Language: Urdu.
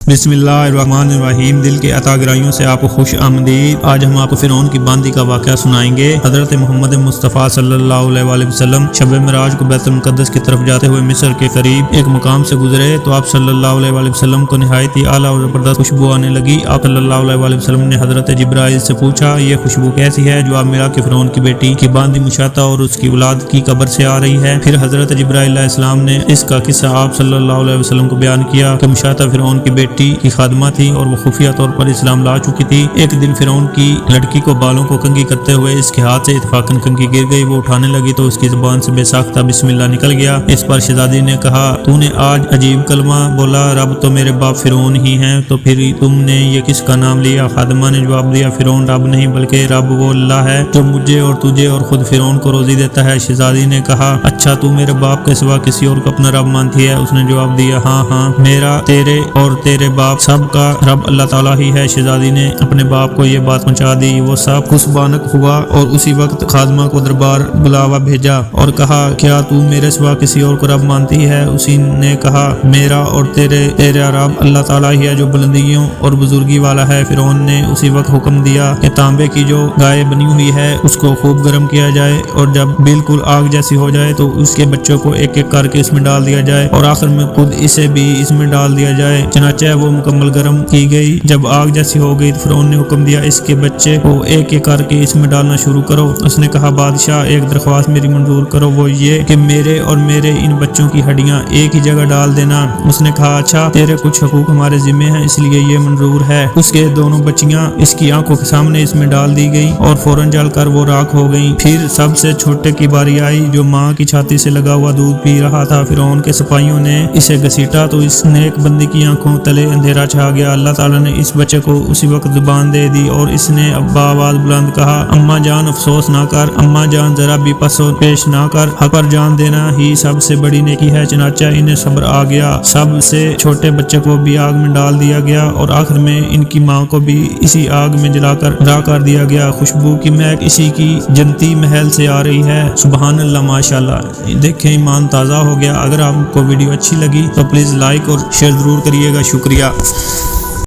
بسم اللہ الرحمن الرحیم۔ دل کے عطا گرائیوں سے آپ کو خوش آمدید۔ آج ہم آپ کو فرعون کی باندی کا واقعہ سنائیں گے۔ حضرت محمد مصطفیٰ صلی اللہ علیہ وآلہ وسلم شب معراج کو بیت المقدس کی طرف جاتے ہوئے مصر کے قریب ایک مقام سے گزرے تو آپ صلی اللہ علیہ وآلہ وسلم کو نہایت ہی اعلیٰ اور زبردست خوشبو آنے لگی۔ آپ صلی اللہ علیہ وآلہ وسلم نے حضرت جبرائیل سے پوچھا، یہ خوشبو کیسی ہے جو آپ میرا کہ فرعون کی بیٹی کی باندی مشاطہ اور اس کی اولاد کی قبر سے آ رہی ہے؟ پھر حضرت جبرائیل علیہ السلام نے اس کا قصہ آپ صلی اللہ علیہ وسلم کو بیان کیا کہ مشاطہ فرعون کی بیٹی کی خادمہ تھی اور وہ خفیہ طور پر اسلام لا چکی تھی۔ ایک دن فرعون کی لڑکی کو بالوں کو کنگھی کرتے ہوئے اس کے ہاتھ سے اتفاقاً کنگھی گر گئی۔ وہ اٹھانے لگی تو اس کی زبان سے بے ساختہ بسم اللہ نکل گیا۔ اس پر شہزادی نے کہا، تو نے آج عجیب کلمہ بولا، رب تو میرے باپ فرعون ہی ہیں، تو پھر تم نے یہ کس کا نام لیا؟ خادمہ نے جواب دیا، فرعون رب نہیں بلکہ رب وہ اللہ ہے جو مجھے اور تجھے اور خود فرعون کو روزی دیتا ہے۔ شہزادی نے کہا، اچھا تو میرے باپ کے سوا کسی اور کو اپنا رب مانتی ہے؟ اس نے جواب دیا، ہاں ہاں، میرا، تیرے اور تیرے باپ سب کا رب اللہ تعالیٰ ہی ہے۔ شہزادی نے اپنے باپ کو یہ بات پہنچا دی۔ وہ سب خسبانک ہوا اور اسی وقت خادمہ کو دربار بلاوا بھیجا اور کہا، کیا تو میرے سوا کسی اور کو رب مانتی ہے؟ اسی نے کہا، میرا اور تیرا رب اللہ تعالیٰ ہی ہے جو بلندیوں اور بزرگی والا ہے۔ فرعون نے اسی وقت حکم دیا کہ تانبے کی جو گائے بنی ہوئی ہے اس کو خوب گرم کیا جائے اور جب بالکل آگ جیسی ہو جائے تو اس کے بچوں کو ایک ایک کر کے اس میں ڈال دیا جائے اور آخر میں خود اسے بھی اس میں ڈال دیا جائے۔ چنانچہ وہ مکمل گرم کی گئی۔ جب آگ جیسی ہو گئی تو فرعون نے حکم دیا، اس کے بچے کو ایک ایک کر کے اس میں ڈالنا شروع کرو۔ اس نے کہا، بادشاہ ایک درخواست میری منظور کرو، وہ یہ کہ میرے اور میرے ان بچوں کی ہڈیاں ایک ہی جگہ ڈال دینا۔ اس نے کہا، اچھا، تیرے کچھ حقوق ہمارے ذمہ ہیں اس لیے یہ منظور ہے۔ اس کے دونوں بچیاں اس کی آنکھوں کے سامنے اس میں ڈال دی گئی اور فوراً جل کر وہ راکھ ہو گئیں۔ پھر سب سے چھوٹے کی باری آئی جو ماں کی چھاتی سے لگا ہوا دودھ پی رہا تھا۔ فرعون کے سپاہیوں نے اسے گھسیٹا تو اس نیک بندی کی آنکھوں تلے اندھیرا چھا گیا۔ اللہ تعالیٰ نے اس بچے کو اسی وقت زبان دے دی اور اس نے بآواز بلند کہا، اماں جان افسوس نہ کر، اماں جان ذرا بھی پس و پیش نہ کر، حق پر جان دینا ہی سب سے بڑی نیکی ہے۔ چنانچہ انہیں صبر آ گیا، سب سے چھوٹے بچے کو بھی آگ میں ڈال دیا گیا اور آخر میں ان کی ماں کو بھی اسی آگ میں جلا کر راکھ کر دیا گیا۔ خوشبو کی مہک اسی کی جنتی محل سے آ رہی ہے۔ سبحان اللہ، ماشاءاللہ۔ دیکھیں، ایمان تازہ ہو گیا۔ اگر آپ کو ویڈیو اچھی لگی تو پلیز لائک اور شیئر ضرور کریے گا۔ شکریہ۔